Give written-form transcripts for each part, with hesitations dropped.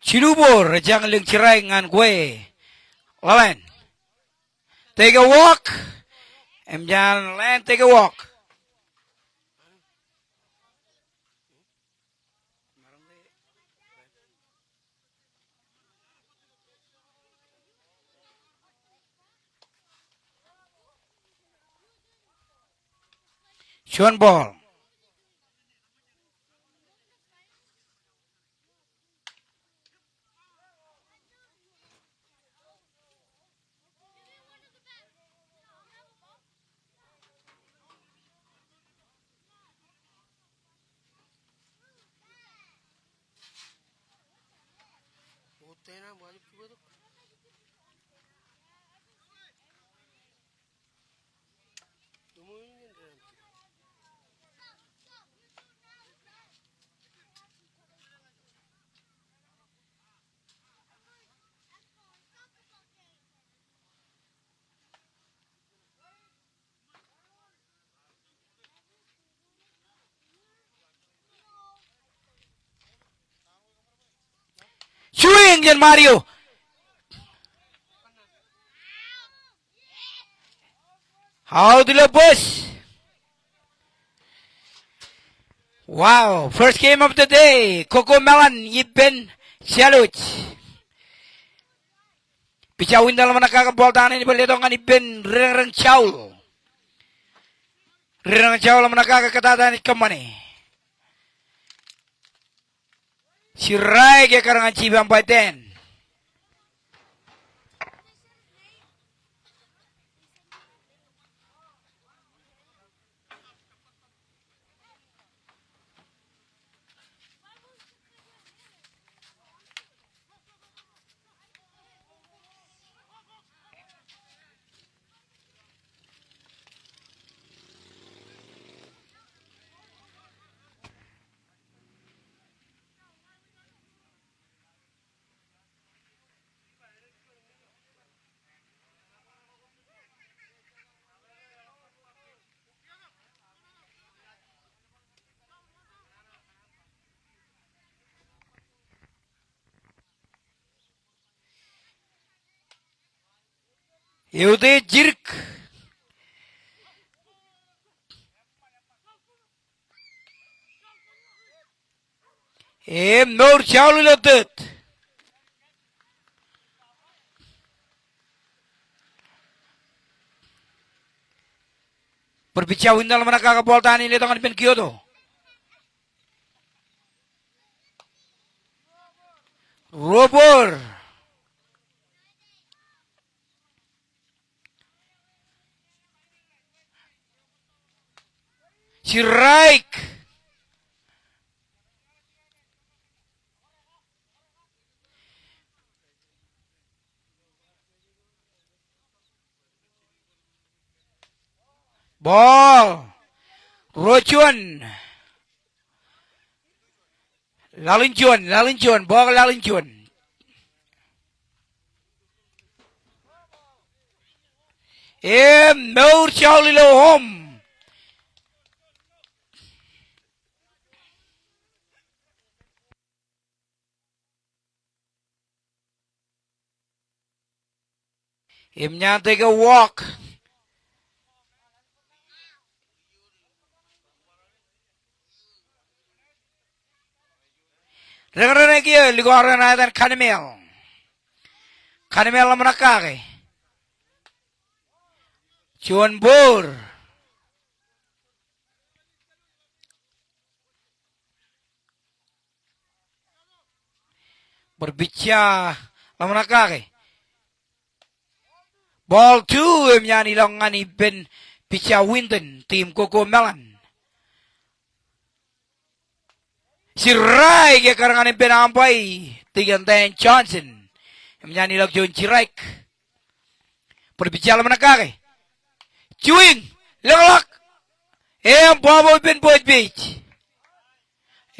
Cilubur jangan leng cerai ngan gue. Lawan. Take a walk. Em jangan lain take a walk. Sean ball. Swing Jan Mario. How dilebus. Wow, first game of the day. Coco Melon Iben Chaluch. Picawin dalam nakakabol tanan ni balidong ani Ben Reng Chaul. Reng Chaul nakakakatatan ni kamani. Si Rai ke karangan Cibang Baiten. Yaudah jirk. Nur Chaul letet. Berbicara dalam nakakabol tanan ni tangan Ben Kyoto. Robor. Si Raik. Ball. Rochuan. Laluncuan. Ball laluncuan. Nur Chaul lo home. Imnya take a walk. Rengan kia ligoran ada Kanemel. Kanemel menakake. Cuan bor. Berbicara menakake. Ball 2 imnya nilongan Ben Picha Winton tim Coco Melon. Si Rai ke karangan Ben Ampai Tiganten Johnson. Imnya nilok John Chiraik. Berbicara menakake. Cuing, leglak. Bobo Ben Boyd Beach.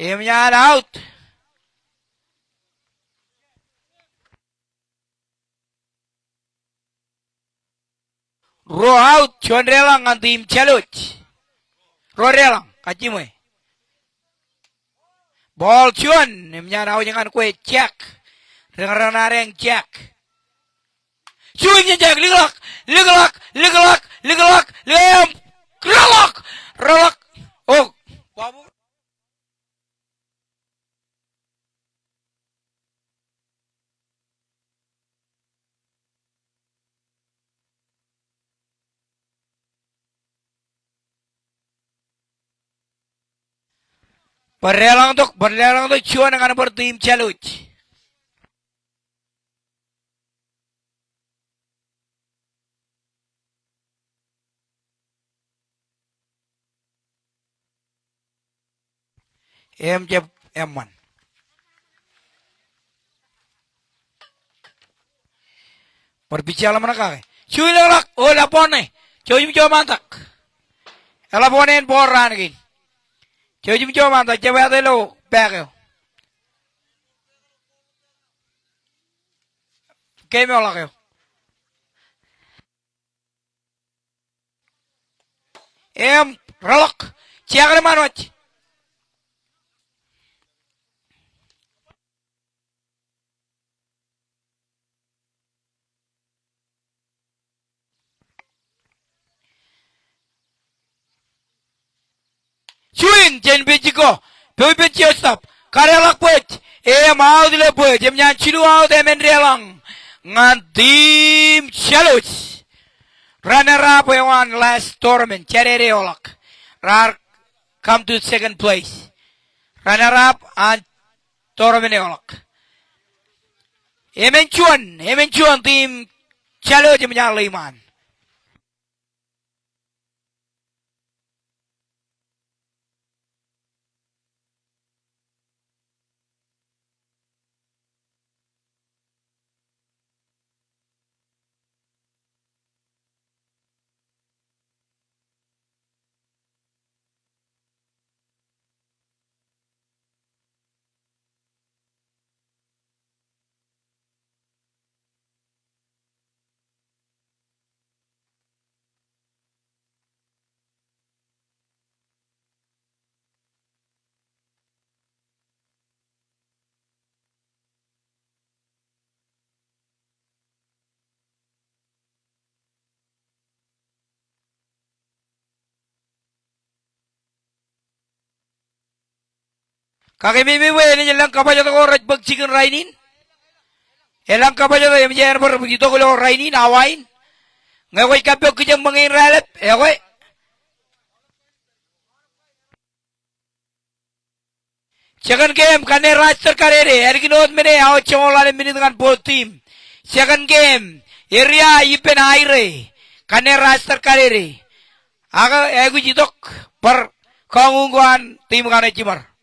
Imnya out. Row out, Chuan Relang ang tim Chaluch. Row Relang, kacimoy. Ball Chuan, imnya na jangan kue cek. Rengareng Jack. Chewingnya Jack, ligelak, ligelak, ligelak, ligelak, liam, relak, relak. Oh, babu. Berlelang tuh cuan dengan bertim challenge. M1. Berbicara mana kah? Cuy lelak, oh lapor nih. Cuy coba mantak. Laporin boran lagi. Cuy coba mantak, coba ada lo, bagai. Game olak yo. Relak. Ciaga mana waj? Chewing jen bejiko. Pewi bejio stop. Karelak poj. Mau dile poj. Nyan chilu mau demen relang. Ngantim challenge. Runner up won last tournament. Cherere olak. Rar come to second place. Runner up and tournament olak. Emen chuan team challenge menyan liman. Kakek mimi we ni jelang kapaja to raj bag chicken rainin. Elang kapaja to emjer ber begitu ko rainin awain. Ngakoy kapyo kijang mangin ralep. Koy. Second game kane raster karere. Erginot mene ao chomolale mini dengan both team. Second game area ipen aire. Kane raster karere. Aga egu jitok per kangungguan tim kane cimar.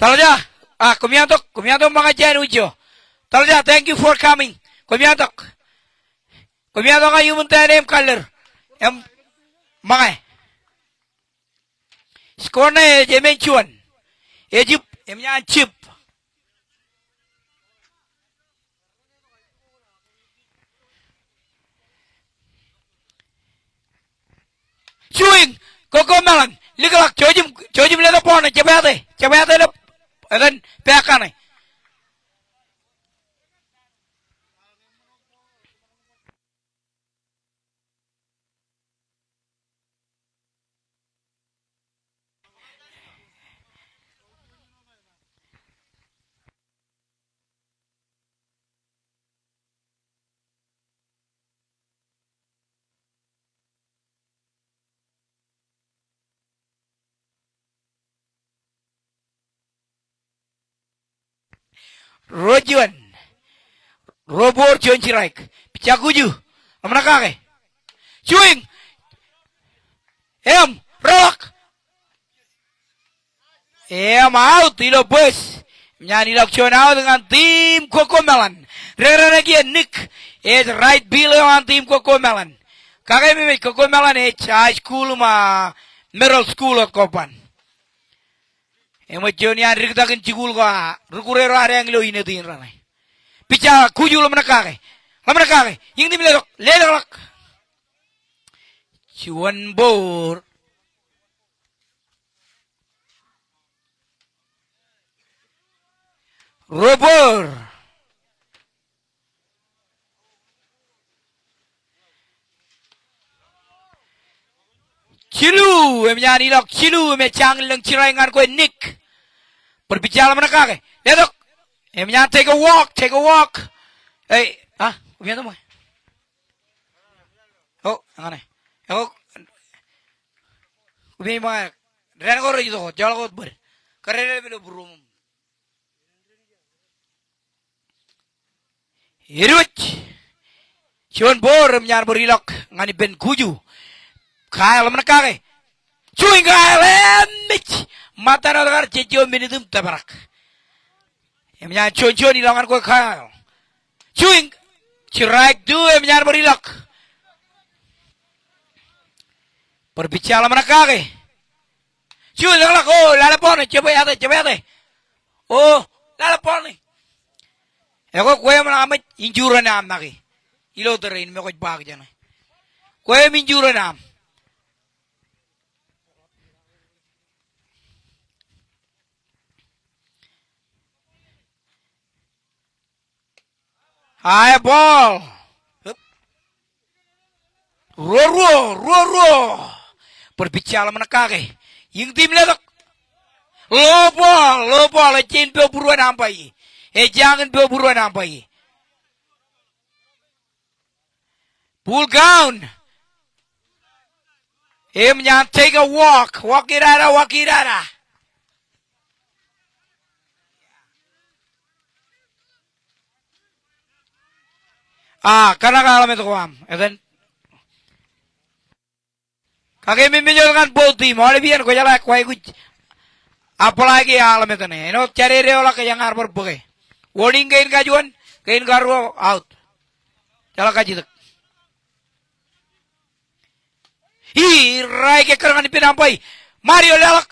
Talaja, kumiantok mga dyan ujo. Talaja, thank you for coming. Kumiantok kayo munta na yung color. Mga. Score na jemen chuan. Egypt, emyan chip. Chewing, kokomelan, ligalak, chojim leda pona, chabate le. Then pekane. Rojuan. Robor John Chiraik. Picakuju. Amana kake. Chewing. Rock. Out. Ilo bus. Nyanyi laksionau dengan tim Cocomelon. Lagi Nick. Right below on tim Cocomelon. Kakek mimi Cocomelon high school ma middle school of Kopan. Emocionian rigtakin cigul ka rukurero are anglo inetin ranai. Picha kuju lo menakake. Lo menakake. Yung di lelok. Chuan bor. Robor. Cilu, emnya nilok cilu, chang lang cirai ngan ko Nick. Berbicara menakake. Lelok. Emnya take a walk. Hey, ubiyan mo. Oh, angane. Ako, ubiyan mo. Ren ko rin ito, jala ko ber. Karere bilo burum. Irut. Chuan bor emnya berilok ngani ben kuju. Kaya menakake. Cuing kaya mich. Mata na dagar cecil minidum tabarak. Emnya cuan ilangan ko kaya. Cuing cirak du emnya berilak. Berbicara menakake. Cuing lalak lalapon coba ya. Oh, lalapon. Eko kue menamai injuran am naki. Ilo terin me ko bag jana. Kue injuran am. Hai ball. Ro. Berbicara menakake. Yung tim letak. Low ball. Ecin pe buruan ampai. Jangan pe buruan ampai. Pull down. Emnya take a walk. Walk irara. Karena kalam itu kuam. Eden. Kaki minjolkan boti. Mau lebihan ko jala kuai kuj. Apalagi alam itu nih. No cari reola ke yang arbor buke. Warning kain kajuan. Kain karu out. Jala kaji tak. Rai ke kerangan pinampai. Mario lalak.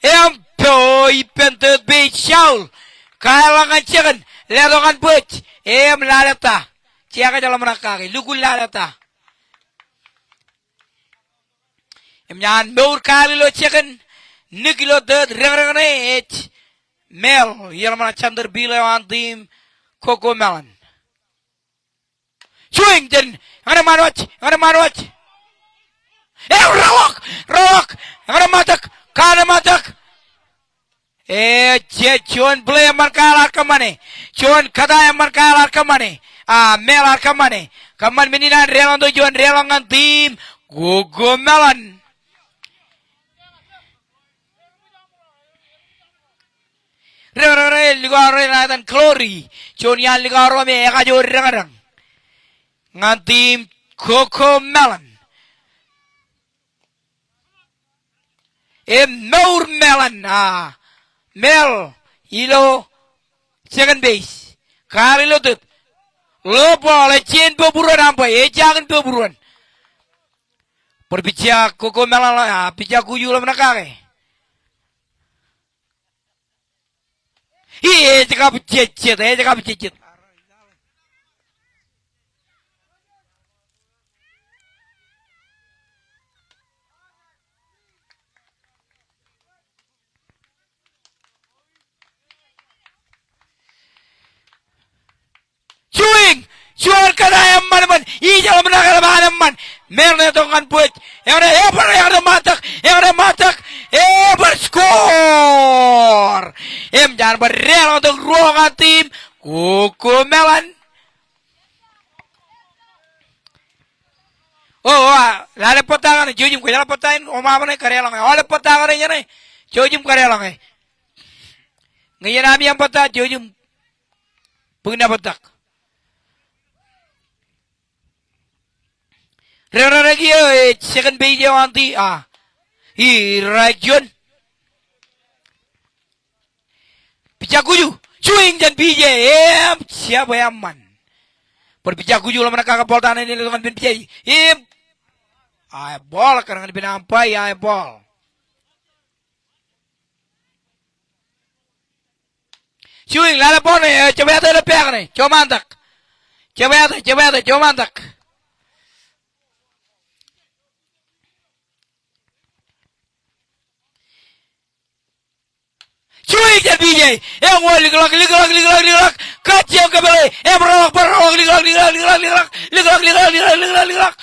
Empoi pentet be shaul. Kalangan cikan. Ledongan puc. Lalata. Ciaka dalam rakake, lukul lalata. Emnyan meur kali lo ciakan, nikilo ded reng mel, yelmana chander bila antim koko melan. Swing jen, ngana manwach. Rawak, ngana matak, kana matak. Cuan beli markalar kemana? Cuan kata yang markalar kemana? Melar kemana? Kaman meninan relang tujuan relangan tim Gogo Melan. Ligaro natan Klori. Cuan yang ligaro me kajo rengarang. Ngan tim Gogo Melan. Maur Melan. Mel, ilo, second base. Kari lo tut. Lo boleh cien peburuan apa? Jangan peburuan. Berbicara koko Melan lah, bicara kuyu lah menakake. Cakap cecet. Cuan kada yang mana jalan menakal man. Merna tongan buat. Yang ada matak. Berskor. Jangan berrela untuk ruangan tim Gogo Melan. Lale potangan jujum ko jala potain mana karela ngai. Ole potangan nya jujum karela ngai. Ngai nami yang pota jujum. Pugna potak. Lagi second base anti Rajon Pijakuju swing dan BJ siapa yang man berpijakuju lah mereka kapal tanah ini dengan BJ ball karena pinampai ball Chewing lala pone coba ate le pek ne. Coba antak. Coba antak. Chewing dan BJ. Ngol liglak. Kacau kembali. Berolak liglak.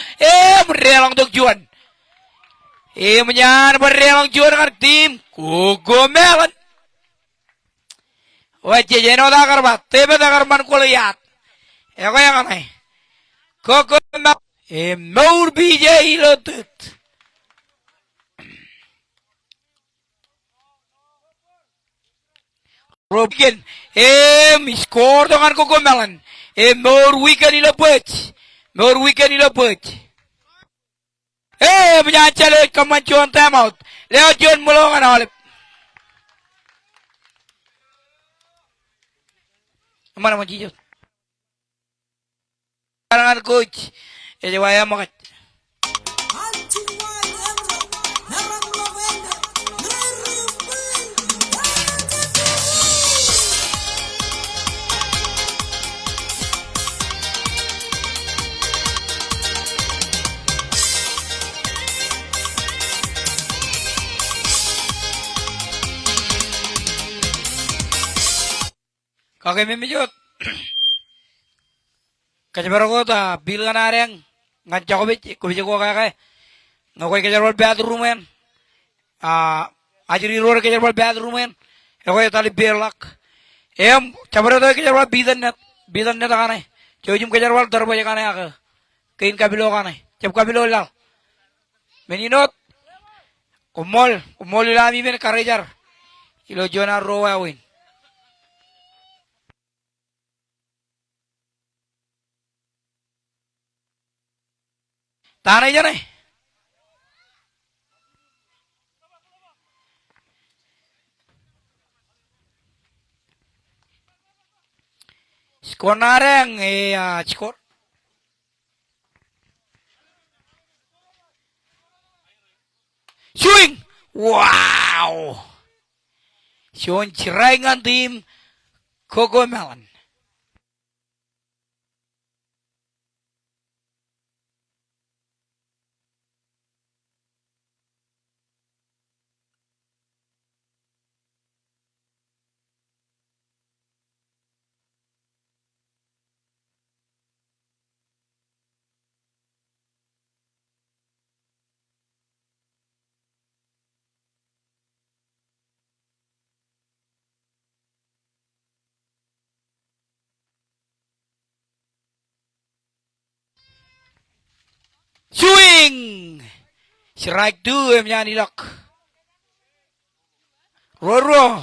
Berelong tuk Juan. Menyan berelong Juan dengan tim Cocomelon. Wajah jeno dakar bat. Tebe dakar man kulihat. Ko yang aneh. Cocomelon. Maur BJ ilotut. Robin, score dengan Cocomelon. More weekend ilapet. Menyancalit kemajuan timeout. Leo John mulungan olip. Mana mau jijut? Karangan coach. Waya makat. Kakek memijut. Kacabar ko ta bil ka na rin. Ngaca ko kakek. Ngakoy kacabar bathroom yan. Ajri roar kacabar bathroom yan. Ngakoy tali berlak. Cabar to kacabar bidan net akane. Jojum kacabar darba jakane aka. Kain kabilo akane. Cap kabilo lal. Meninot. Kumol ilami men karejar. Ilo jona rowa win. Tanay dyan eh. Score na rin score. Swing! Wow! Siyon ciray ng team Cocomelon. Swing! Strike 2 yang nilok. Roro.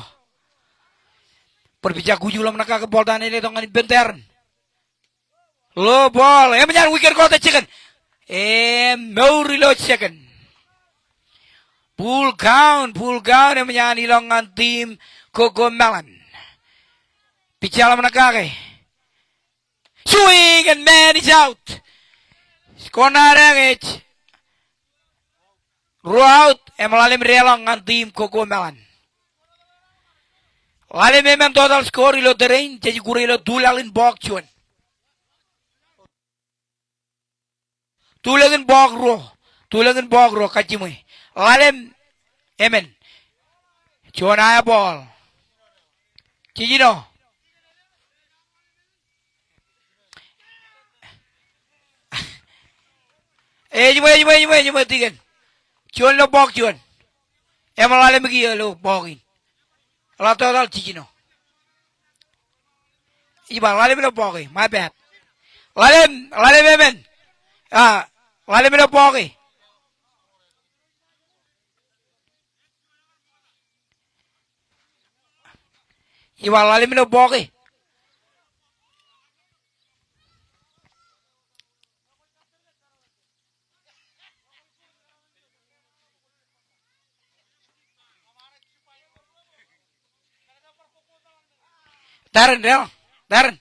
Perbijak gujulam nakakabol tani ini tongan bentern. Low ball. Menyan wicket kota chicken. No reload second. Full count yang menyan ilongan tim Cocomelon. Pichalam nakake. Swing and man is out. Skonareng Rout malalim relong ng team Cocomelon. Lalim memang total score ilo terrain jadi guru ilo dulalin bok cuan. Tulangin bok ro kacimui. Lalim emen. Cuan aya ball. Cicino. Jumpa tigan. Cuan lo bok cuan. Lalim bagi lo bokin. Ala total cicino. Iba lalim lo boki. My bad. Lalim emen. Lalim lo boki. Iba lalim lo boki. Darren.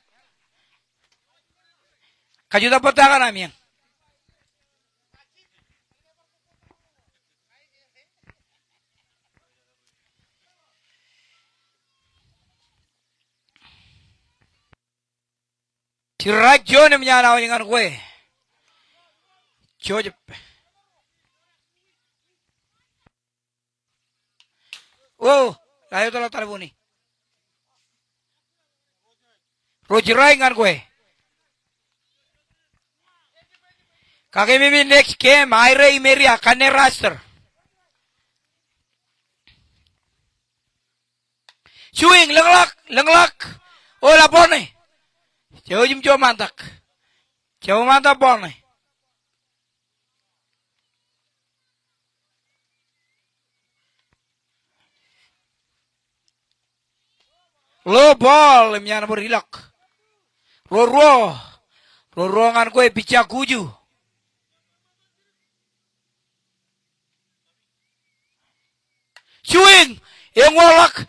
Kajuta patakan namin yan. Sirak John menyana dengan gue. Jojep. Oh, layo telah telepon nih. Rojirai dengan gue. Kakek mimi next game, Aire Imeria, Kane Raster. Swing, lenglak. Oh, lapor nih. Jauh jum jauh mantak. Jauh mantap bol nih. Low ball, miana berilak. Roro ngan gue pica kuju. Swing, engolak.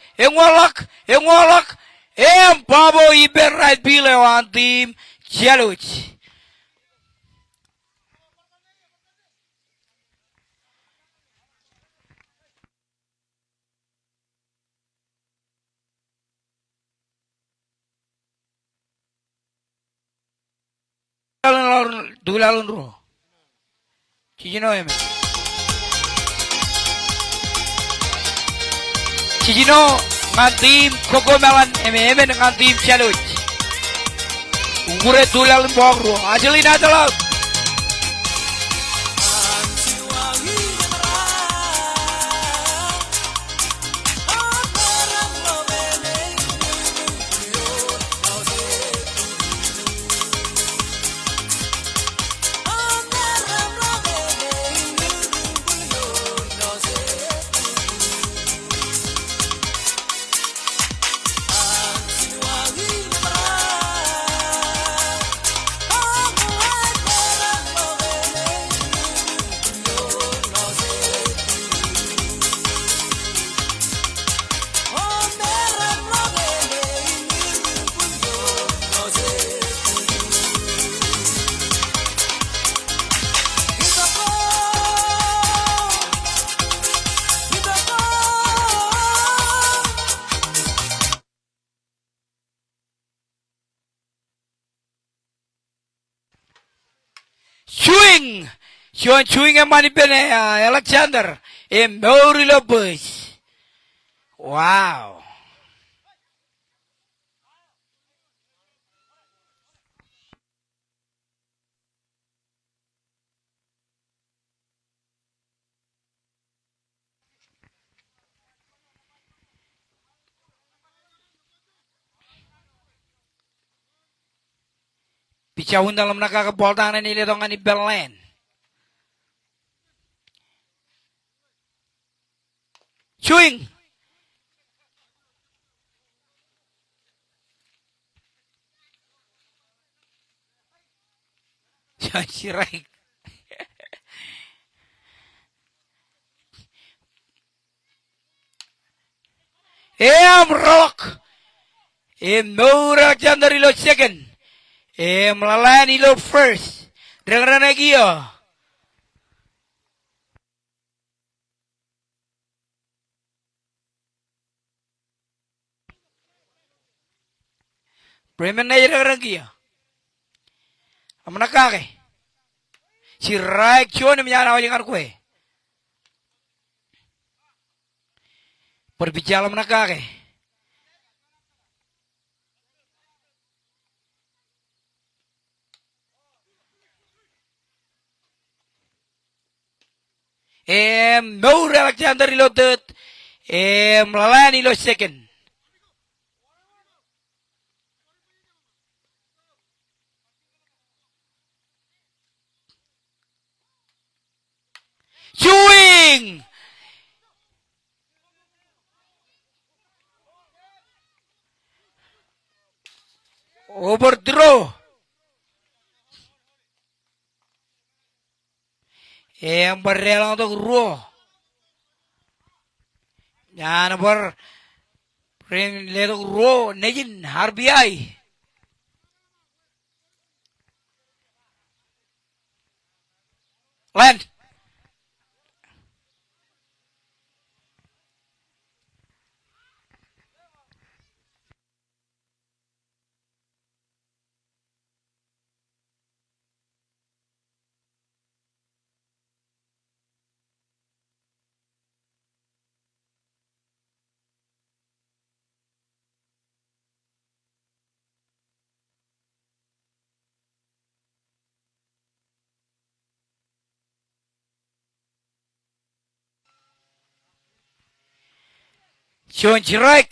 Babo iber right bile wan tim Jaluch. Dulalun ro. Cicino eme. Cicino ngan tim Kokomelan eme dengan tim Jaluch. Ungure dulalun bog ro. Ajalin adalah. Swing yang mani pene Alexander Maury Lopez. Wow. Picahun dalam nakakabol tangan ini dong ni Berlin. Swing. Sirai. Rock. Maury Alexander ilo second. Melalan ilo first. Dengar lagi ya. Bremen na dengar lagi ya. Amna kake. Si Raik Chon menyana dengan kue. Berbicara mana kake. Maury Alexander ilo third. Melalan ilo second. Swing. Overthrow. Berrelang untuk Raw. Yan ber letok Raw nejin RBI. Land. Cuan-cuan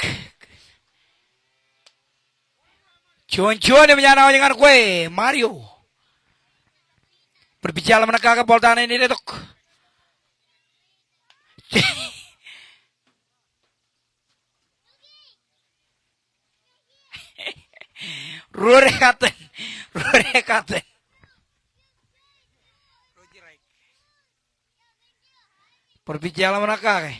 yang menyana dengan kue Mario. Berbicara menegakkan bola tangan ini detok. Rurekaten. Berbicara menegakkan.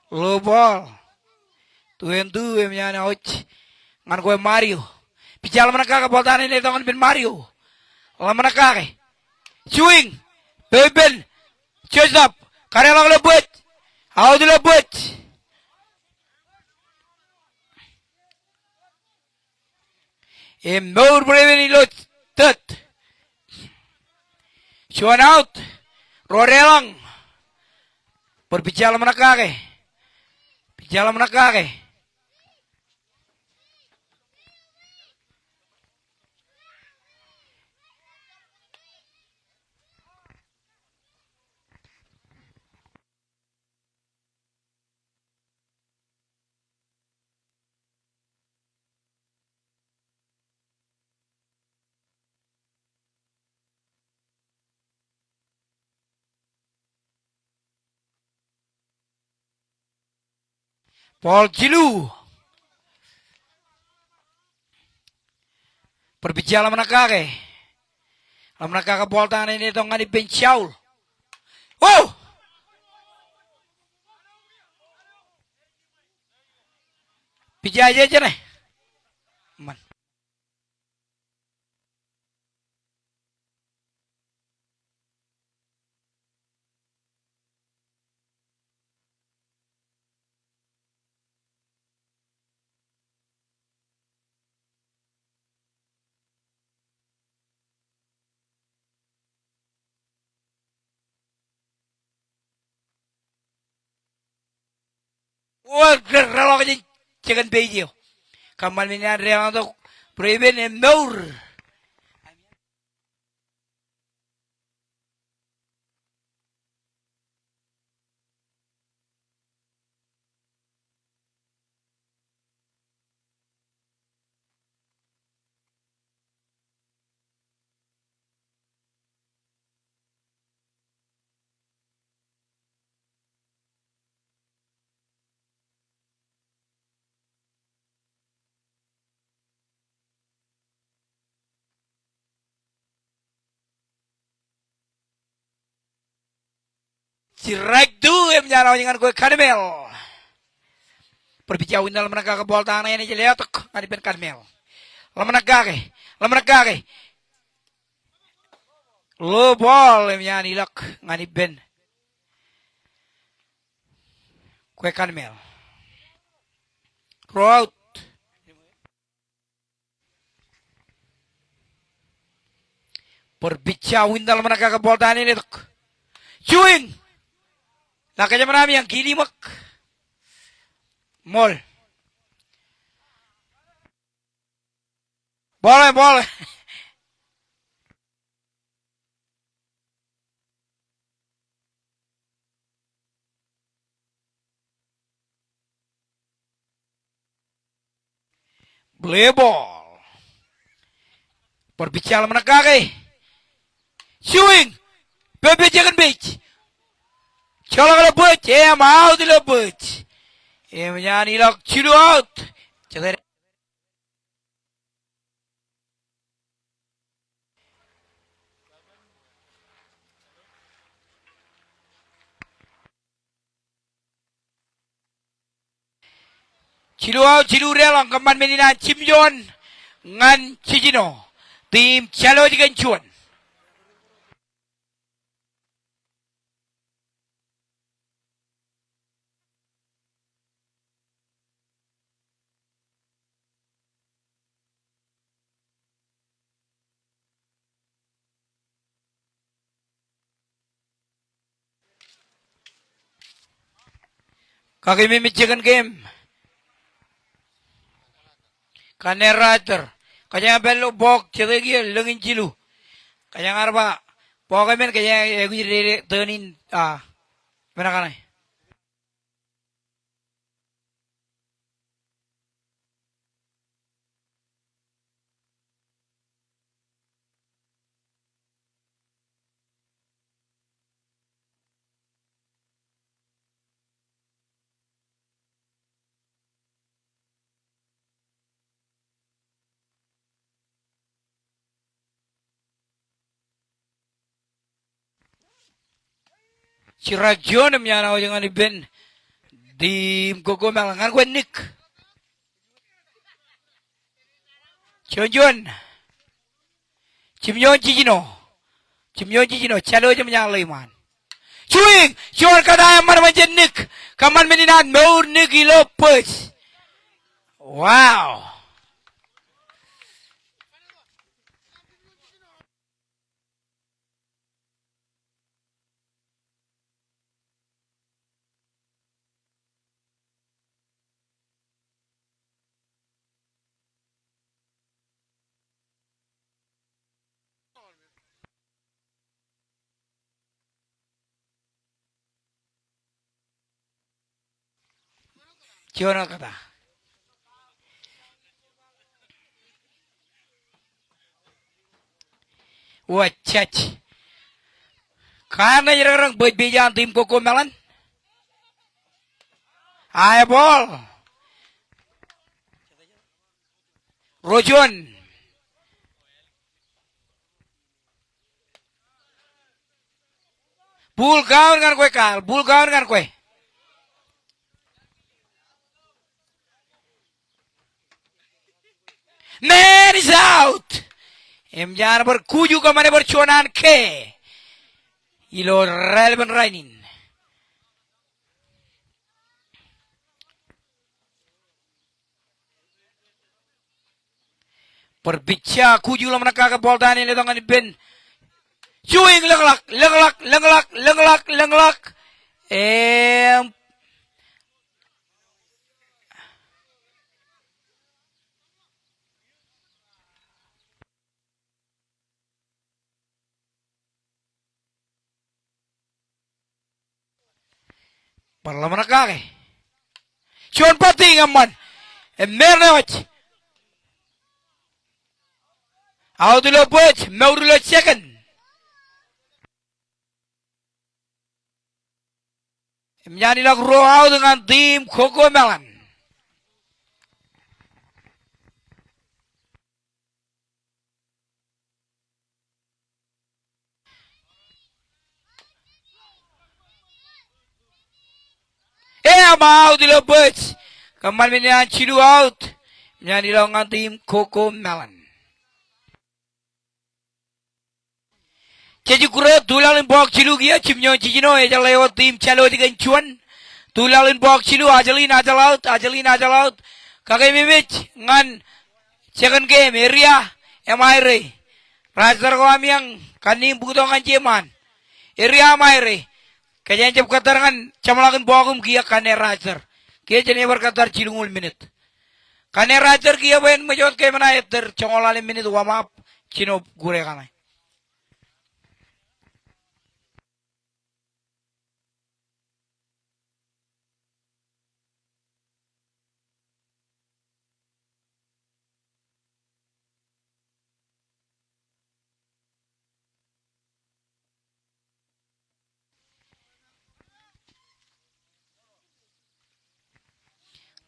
Low ball. Tuh yang menyana ngan kue Mario. Bicara menegakkan bola tangan ini detok bin Mario. Lalu menegakkan. Swing. Beben. Chestnut. Karya lang lebut. How do lebut? More bravery lot. Tet. Showing out. Rorelang. Berbicara menegakkan. Bicara menegakkan. Paul Jilu. Berbicara menegakkan. Lalu menegakkan bola tangan ini detok ngan bin Shaul. Wow. Pijak aja nih. Man. Wah, geralok aja jangan bejo. Kamal minyak reang untuk preben emur. Strike dua yang menyala dengan kue Carmel. Berbicara dalam menegakkan bola tangan ini jadi atuk ngadipin Carmel. Lalu menegakkan. Low ball yang menyala ilak ngadipin kue Carmel. Throw out. Berbicara dalam menegakkan bola tangan ini atuk. Swing. Nakanya marami yang kilimak. Mall. Boleh. Play ball. Berbicara menegakkan. Swing. Bebe jangan beach. Colok lebut, mau dilebut. Menyanyi lok cilu out. Jangan. Cilu relang keman menina Cimjon ngan Cicino. Tim calo digancuan. Kaki mimichikan game. Kane rider. Kaya bello bok cedegi lengin cilu. Kaya ngarba. Pokoknya kaya egu jadi turnin mana kana. Cirajon mnyana o jangan iben dim koko melangan kue nik. Cion Cimyon cicino. Cimyon cicino chalo jam nyala iman. Cuing, cuan kata man macam nik. Kaman meninat mau nik ilopes. Wow. Cion kata. Wacach. Karena jarang buat bejan tim koko melan. Ayo bol. Rojon. Bul kawan kan kue kal. Bul kawan kan kue. Man is out. Jangan berkuju ke mana bercuanan ke. Ilo relevan rainin. Perbicara kuju lah mereka ke bola tani le tangan ben. Cuing lenglak. Parla mereka ke. Cuan pati ngaman. Merna wach. Au dulu buat, mau dulu second. Menjadi lag roau dengan tim Koko Melan. Mau dulu buat. Kembali menjadi cilu out. Menjadi lag dengan tim Koko Melan. Jadi kura tulalin bok cilu gia cimnyo cicino eja lewat tim calo di kencuan. Tulalin bok cilu ajalin aja laut. Kakek bibit ngan second game area emaire. Rajar ko amyang kaning bukutongan jeman. Area emaire. Kaya jab katar ngan camalakin bokum kia kane rajar. Kia jene berkatar cilungul minit. Kane rajar kia bayan majot kaya mana eter congolalim minit wamap cino gure kanai.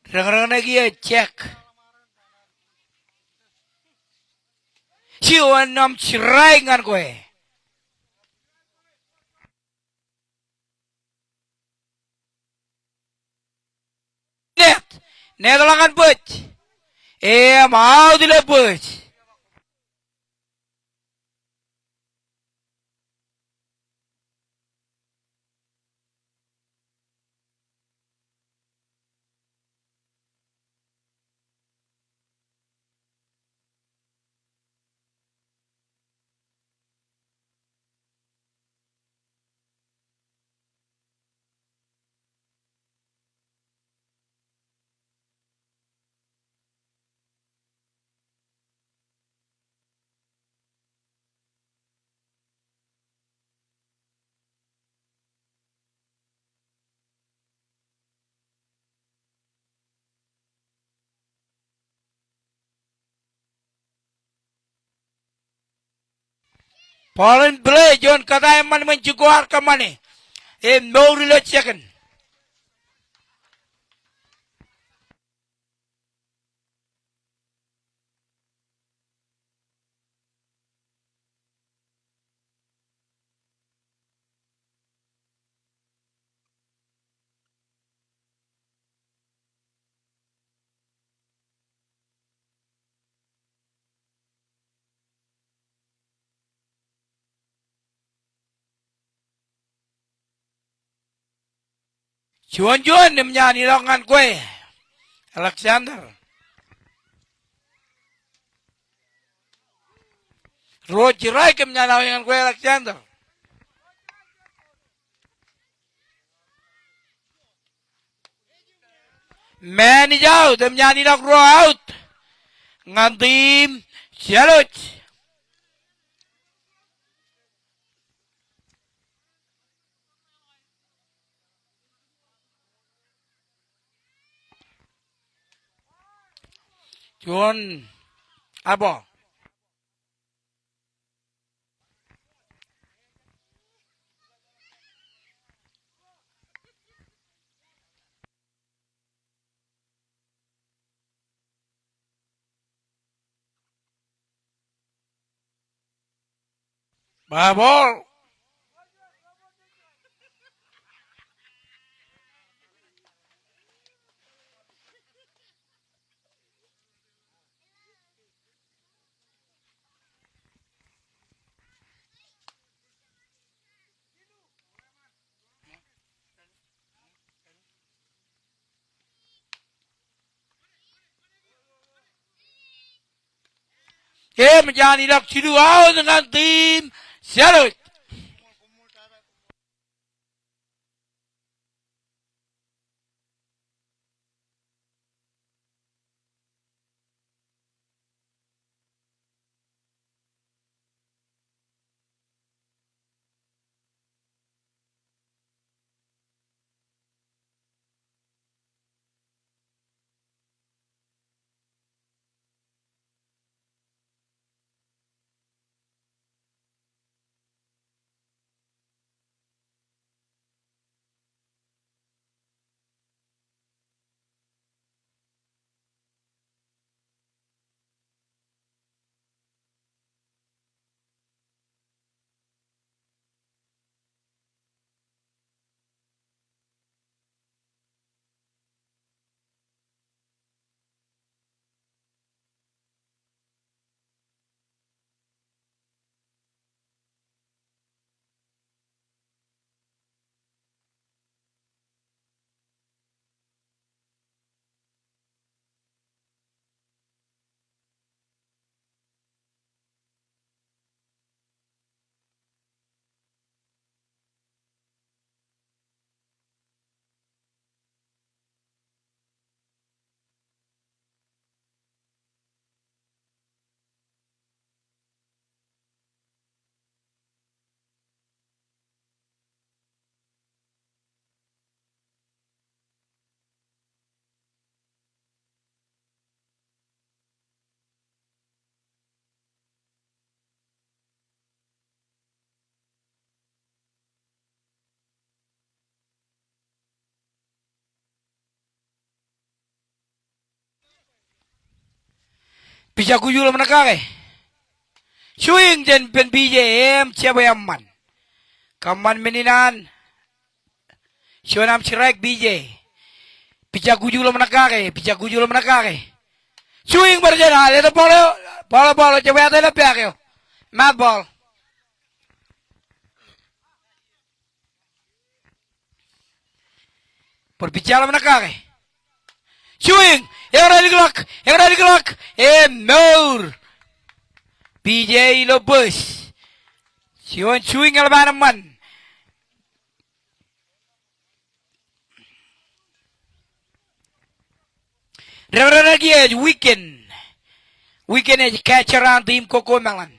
Rang-rang lagi ya cek. Ciwan nam cerai ngan kowe. Net langan put. Mau dilebut. Paling beli John kata eman menjuguar ke mana? Mau dilecehkan. Juan menyanyi longan kue. Alexander. Roji Rai menyanyi longan kue Alexander. Mani jauh menyanyi long out. Ngantim Syalut. Juan apa? Babol. Menjadi lak sidu dengan tim Syalut. Bisa kujul menekake. Swing jen pen BJM siapa yang man. Kaman meninan. Sionam Shrek BJ. Bisa kujul menekake. Bisa kujul menekake. Swing berjalan. Lihat bola coba ada lebih aku. Mad ball. Berbicara menekake. Swing. Yang ada digelak. More. BJ Lobos. Sion swing alaman man. Reverend lagi weekend. Weekend aja catcheran tim Koko Melan.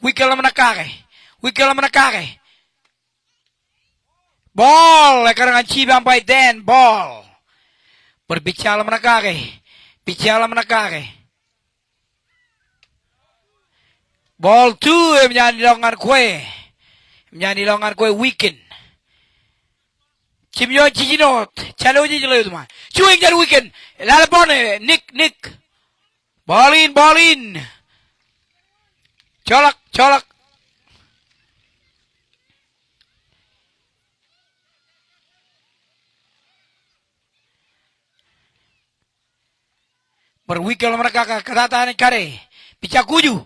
Weekend laman nakake. Ball. Karangan cibang by Dan. Ball. Berbicara menakake. Ball 2 menyanyi longan kue weekend. Cimyon Cicinot. Chalo itu mah. Cuing jadi weekend. Lalapone. Nick. Ballin. Colak. Berweekend mereka katataan kare. Pica kuju.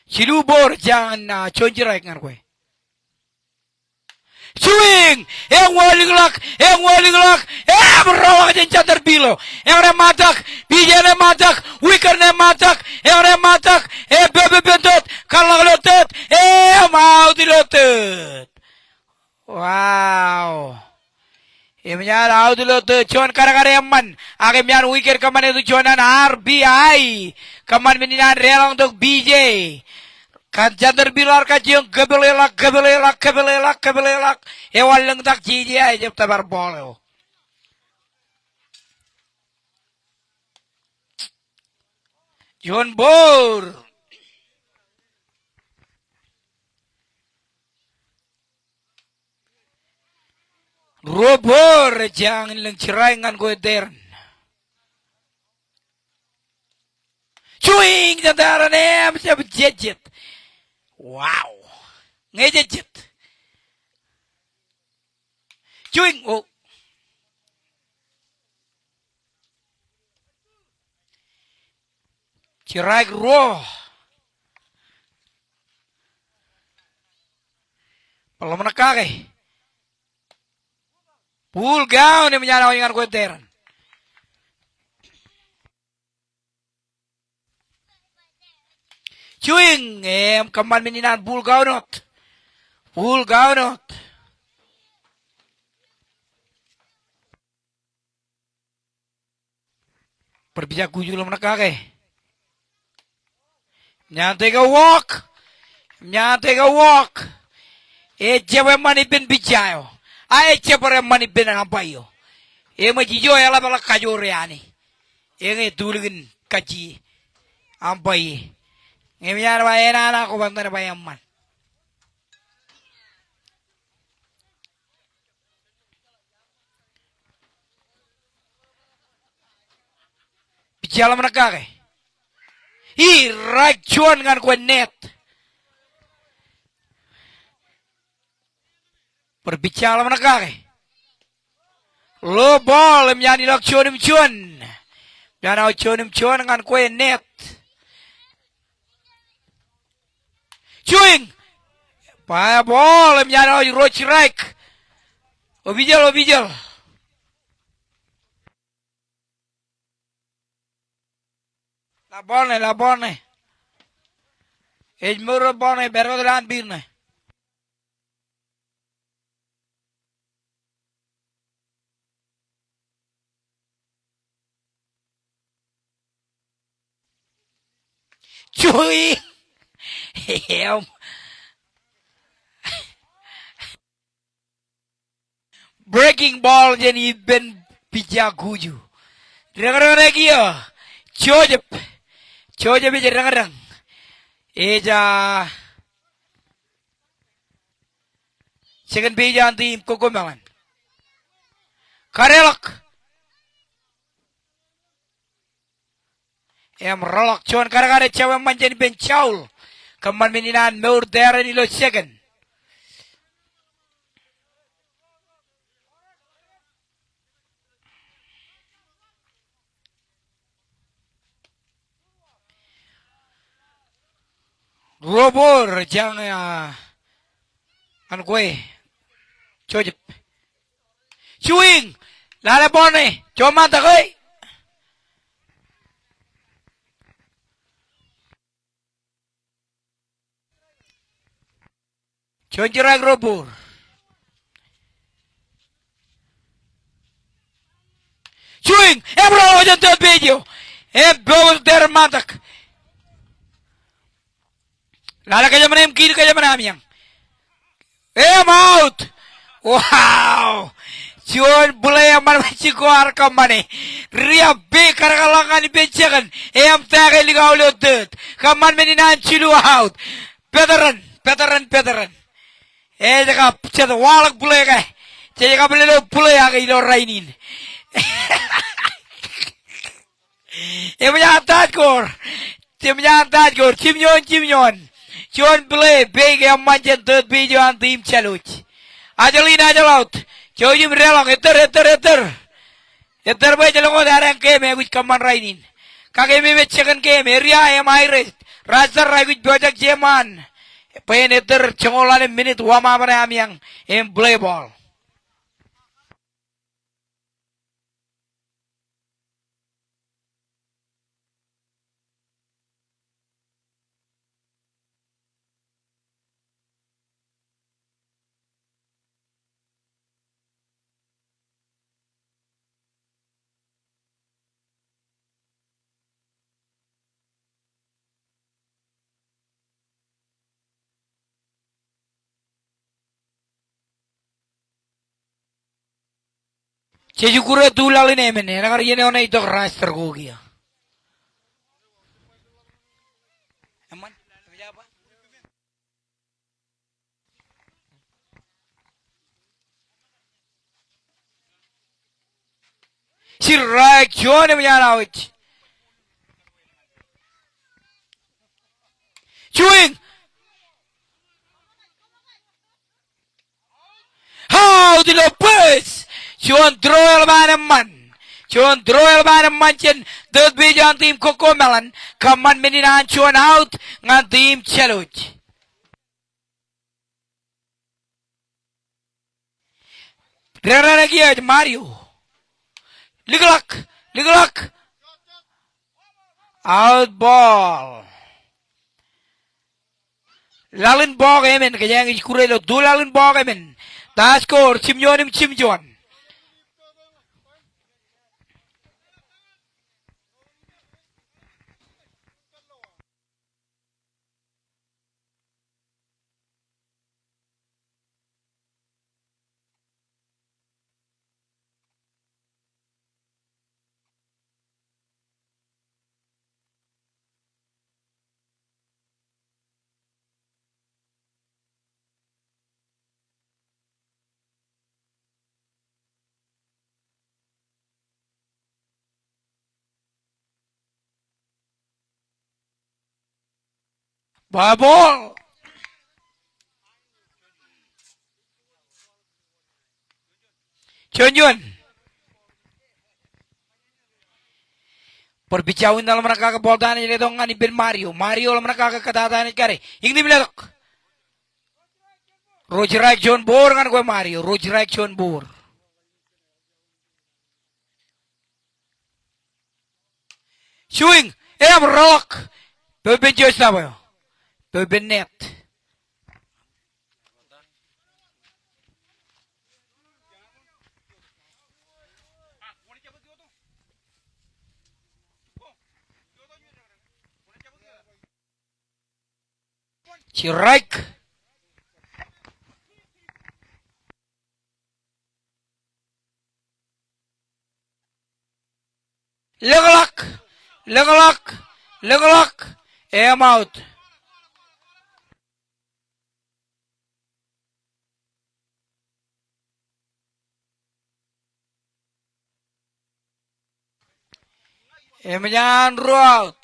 Silubor jangan conjirai dengan kue. Swing! Yang waliglak, berawak jen catar bilo. Yang rematak, bijan rematak, wicker rematak, yang rematak, bebe bentot, kalau lotet, mau dilotet. Wow. Imyan out dilotet, cuan kara-kara yaman. Akim yan wicker kaman itu cuanan RBI. Kaman meninan relang untuk BJ. Kanjandar bilar kajiyong gebelelak. Ewan lang tak jiji ay jep tabar bolo. John Bor. Robor jangan lang cirangan ko dern. Cuing jandaran siya jejet. Wow. Ngejejet. Cuing. Oh. Cirai roh. Kalau menekake. Pulgau ni menyala dengan kueteran. Cuing, kaman meninan pulgau not. Perbijak kuju lo menekake. Nyante ka walk. Jewe mani ben bijayo. Cepere mani ben ampayo. Majijo ya la bala kajore ani. Tulgin kaji ampai. Ngemiar ba anak ko bantar ba yaman. Bijala menekake. Racuan kan kue net. Berbicara menekake. Lo bol menjadi lok cuan. Dan cuan kan kue net. Cuing. Pa bol menjadi roach raik. Obijal. La bone. Ejmur bone bergodan birne. Cuy. Breaking ball jadi ben pijaguju. Dengar lagi ya. Cojep aja dengar. Eja. Second page anti kokomalan. Karelak. Merolak cuan kara-kara cewek manjani bencaul. Keman meninan meur daerah ni lo second. Robor jangan an kue cojep cuing lala bone cuma tak koi conjerak robor cuing bro jangan video bawa dermatak lala kaya mana kiri kaya mana yang out wow cuan bulai yang mana ciko arkam mana ria be karakalangan dibencakan tak liga ulotet kaman meninan cilu out veteran jaka cata walak bulai kah jaka boleh bulai aga ilo rainin menyantat kor cimnyon Cuan play big yang manjan third video tim challenge. Aja laut. Coba berelong eter. Eter bae jalong darang ke me wich kaman rainin. Kage me ceken ke me ria em aire. Razar rai wich bojak jeman. Peneter cengolan minit wama mana yang play ball. Cejukure tulalin emene, nagar yene ona itu keras tergogia. Aman, apa? Si reaksione menyarawit. Chewing. How the Lopez? Chuan droel man. Chuan droel man chen. Dot bijan tim Cocomelon. Kaman meninan chuan out ngan tim Cheluch. Rera lagi aja Mario. Ligelak. Out ball. Lalin ball emen kaya yang kurelo do lalin ball emen. Ta score Chimjon. Ball. Chonjun. Perbicauan dalam rangka keboldaan ini dong ngani ben Mario dalam rangka ketatan kare. Ingin dibilang Roger John Bor kan gue Mario, Roger John Bor. Swing, rock. Beben Joyce apa? Beben net. Strike. Legelak. Aim out. Jangan out.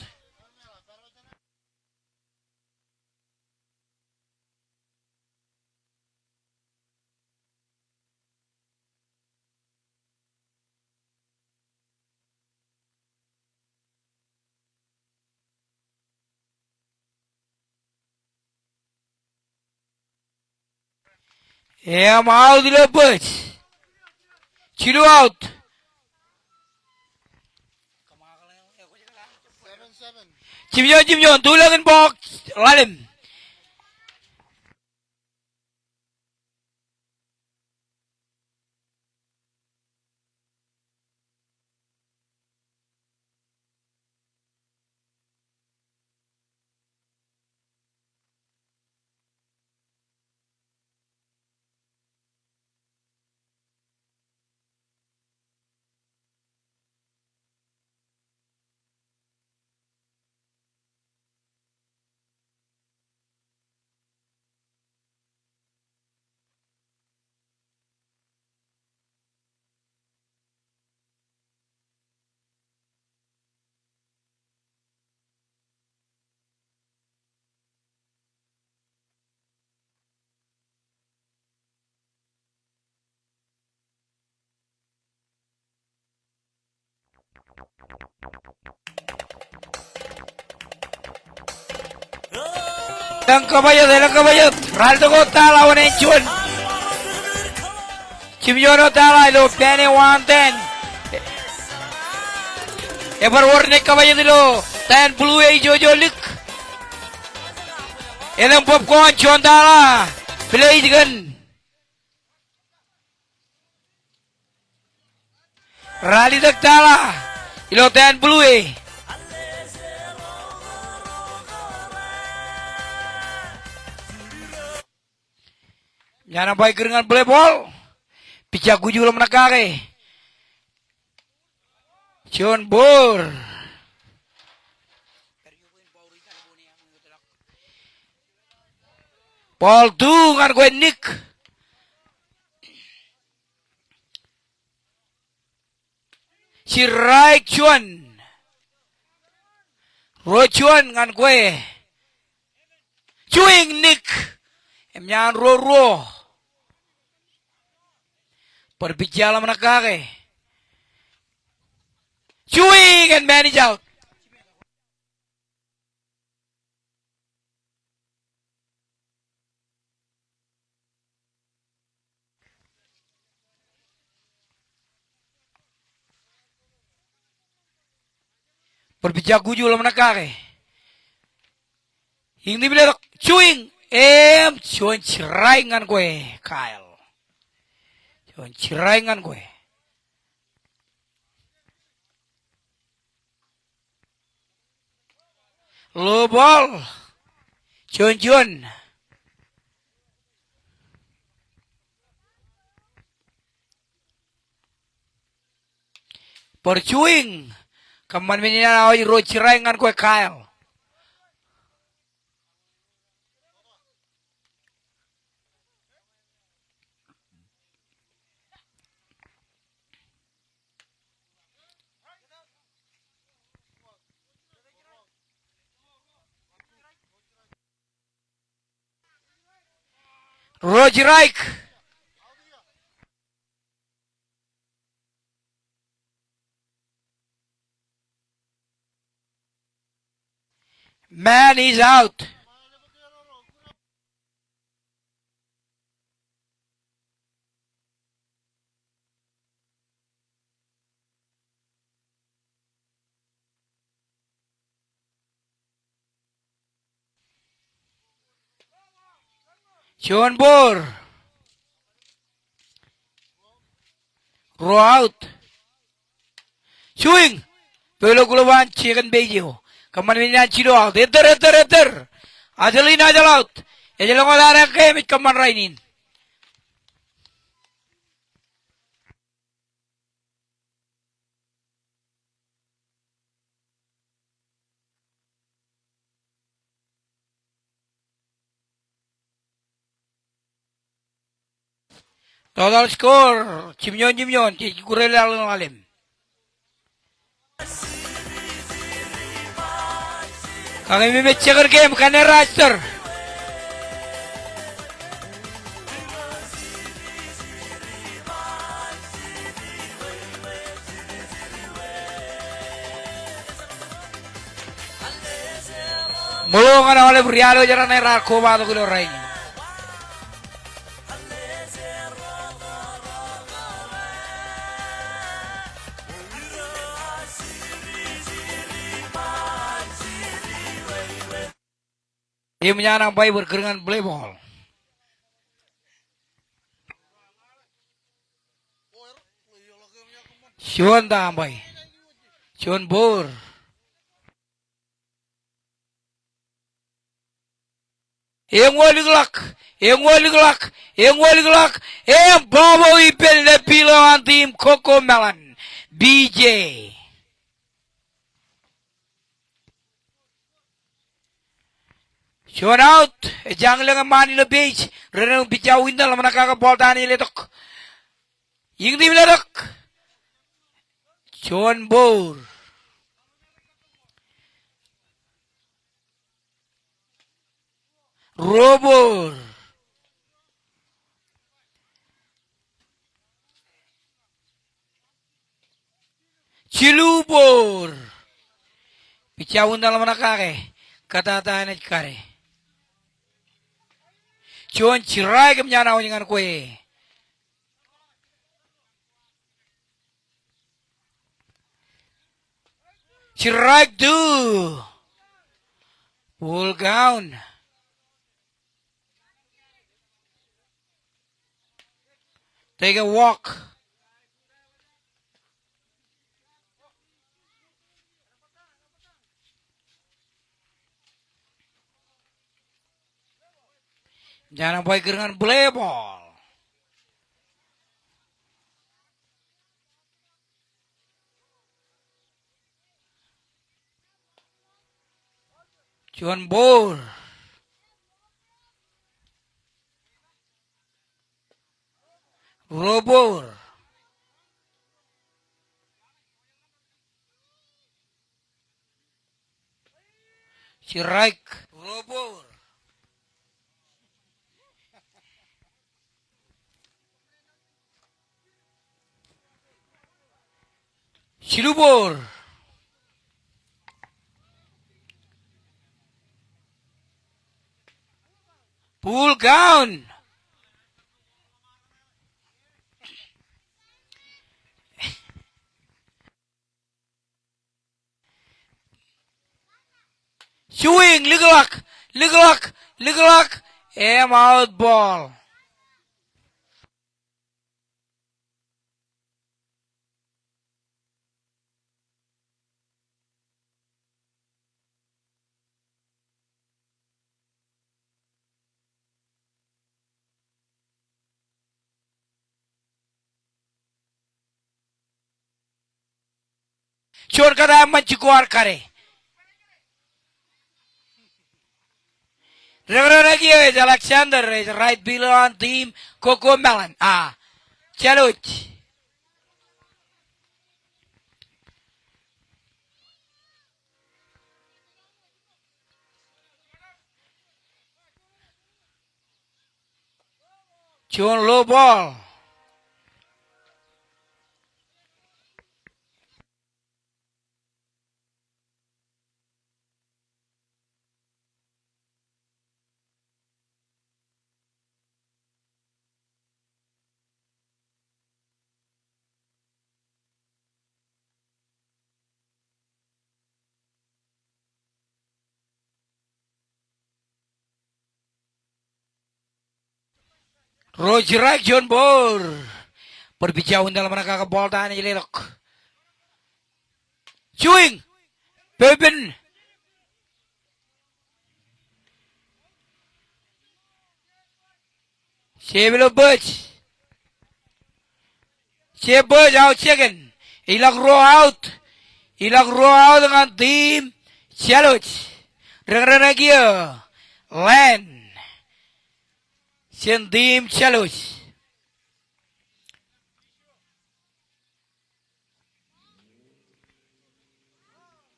Out dilepas. Chilu out. Chimjon, tulangin box. Lalim. Ilang kabayot. Raldo ko tala, wana yung chun. Chimyono tala, ilo, pene 110. Ever warning kabayot ilo. Ten blue ay Jojo Lik. Ilang popcorn, chun tala. Play gun. Rally tala. Ilo ten blue ay. Yan ang biker nga play ball. Picha guju lang nakake. Chon Bor. Ball 2 kan gue Nick. Si Rai Chuan. Ro Chuan kan gue. Chuing Nick. Emnyan Ro. Perbicara menakake. Chewing and manage out. Perbicara guju lah menakake. Hindi bilang chewing. Chewing cerai ngan gue. Kyle. Cirangan gue. Low ball. Jun. Percuing. Kaman menina awal ro cirangan gue Kyle. Roger Reich. Man is out. Sean Bor. Row out. Swing. Pelo kulawan chicken bejo. Kaman minyan chido out. Enter. Ajalin out. Ajalin ko lara kayo mit kaman rainin. Total score. Jimyon. Kurela alim. Kami may checker game. Kanya roster. Mulungan na oleh Brialo jaran na rako ba ito kulo rain. Dia menyerang bayi berkeringan play ball. Sean tambay. Sean Bor. Yang wali gelak. Bobo ipel na pilawan tim Coco Melon. BJ. Sean out. Jangan lang ang Manila Beach. Renang bijawin na lang nakakaball tani letok. Yung di letok. Sean Bor. Robor. Chilubor. Bijawin na lang nakake. Katatahan at kare. Cuan cirai ke menyana dengan kue. Cirai tu. Pull down. Take a walk. Jangan boy dengan play ball. Cuan ball. Robor. Strike. Robor. Silubor. Pull down. Swing. Ligelak. Ligelak. Ligelak. Aim out ball. Cuan kata manci keluar kare. Regeran lagi ya, Alexander, right below on team, Coco Melon. Challenge. Cuan low ball. Roger John Bor. Berbicara dalam rangka ke ball tahan jelek. Swing. Beben. Sebelum Birch. Birch out second. Ilak row out. Ilak row out dengan tim Challenge. Regeran lagi ya. Land. Sen tim Challenge.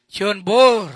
John Bor.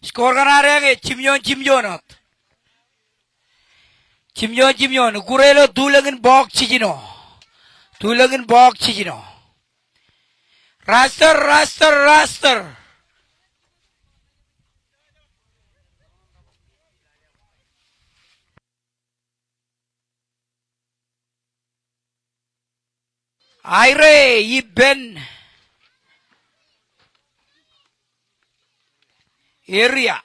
Skor kan area Chimyon. Chimyon. Gurelo dulangin bok chijino. Raster. Aire Iben area.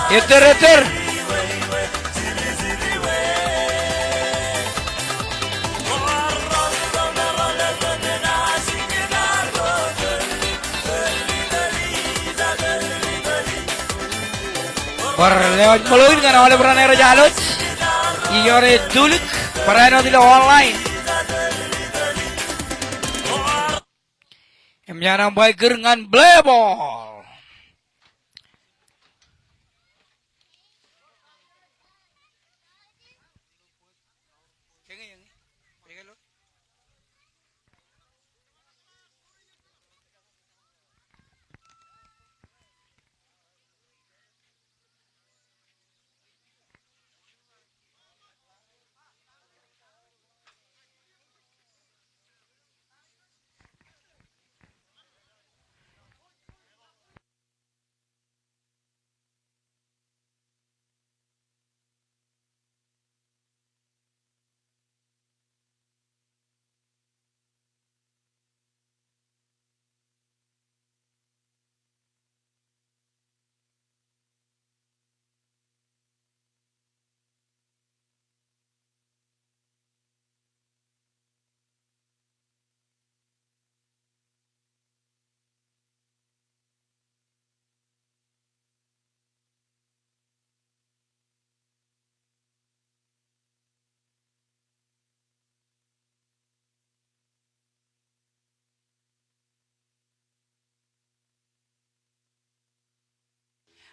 Eter. Lewat meluin kan oleh Branero Jalot. Iyore Dulik Branero di online. Emnyarang baik gerengan blebol.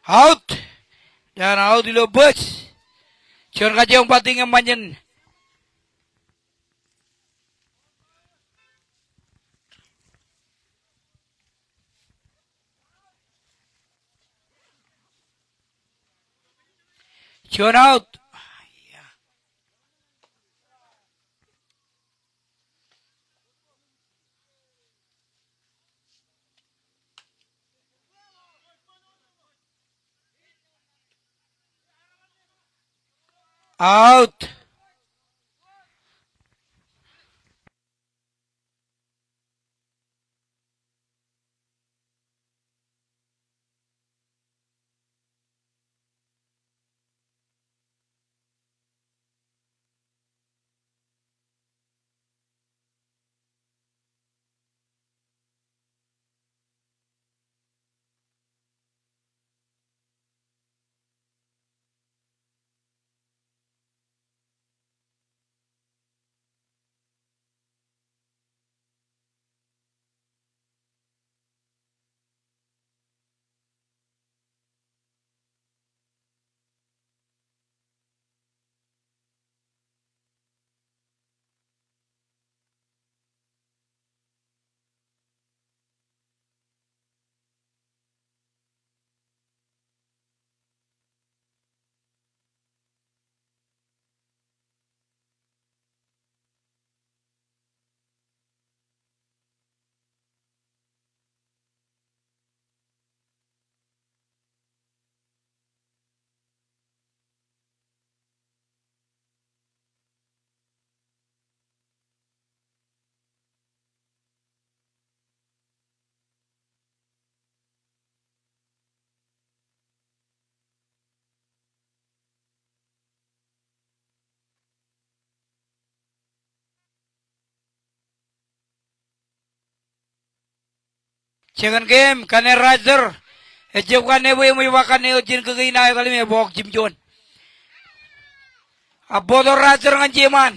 Out. Dan out di lobos. Cion kajang pating yang manjen. Cion out. Out. Second game kane Razer. Ejep kane boy mo wakane ojin kagina kali me bok Jimjon. Abodor Razer ngan Jeman.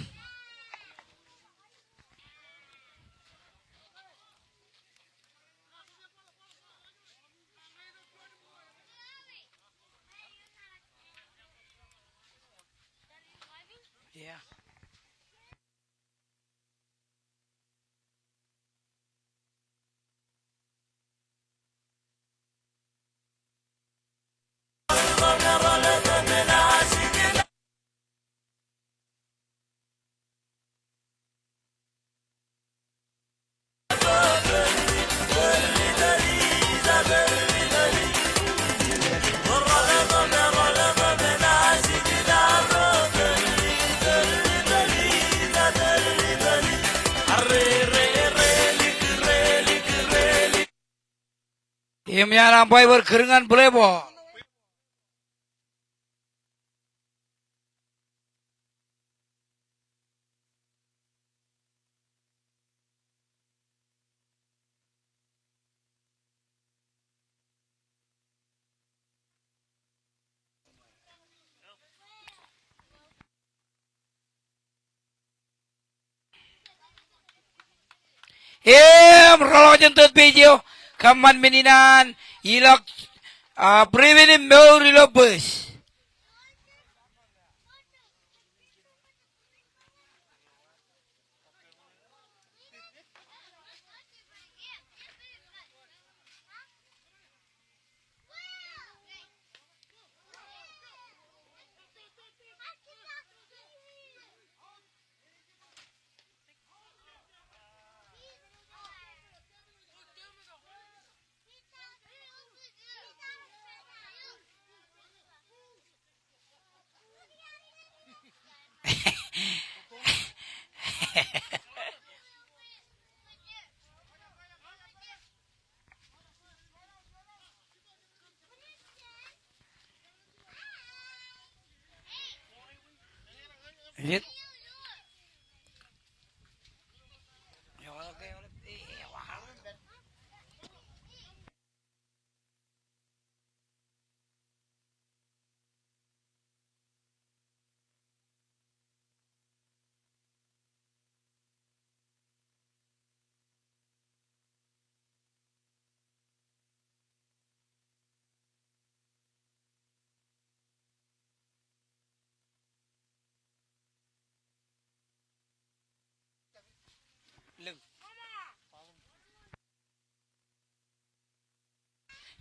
Imnya nampai berkeringan belebo. Rolo jentut video. Kaman meninan. Ilok. Prevenim meuri lobus. Lihat.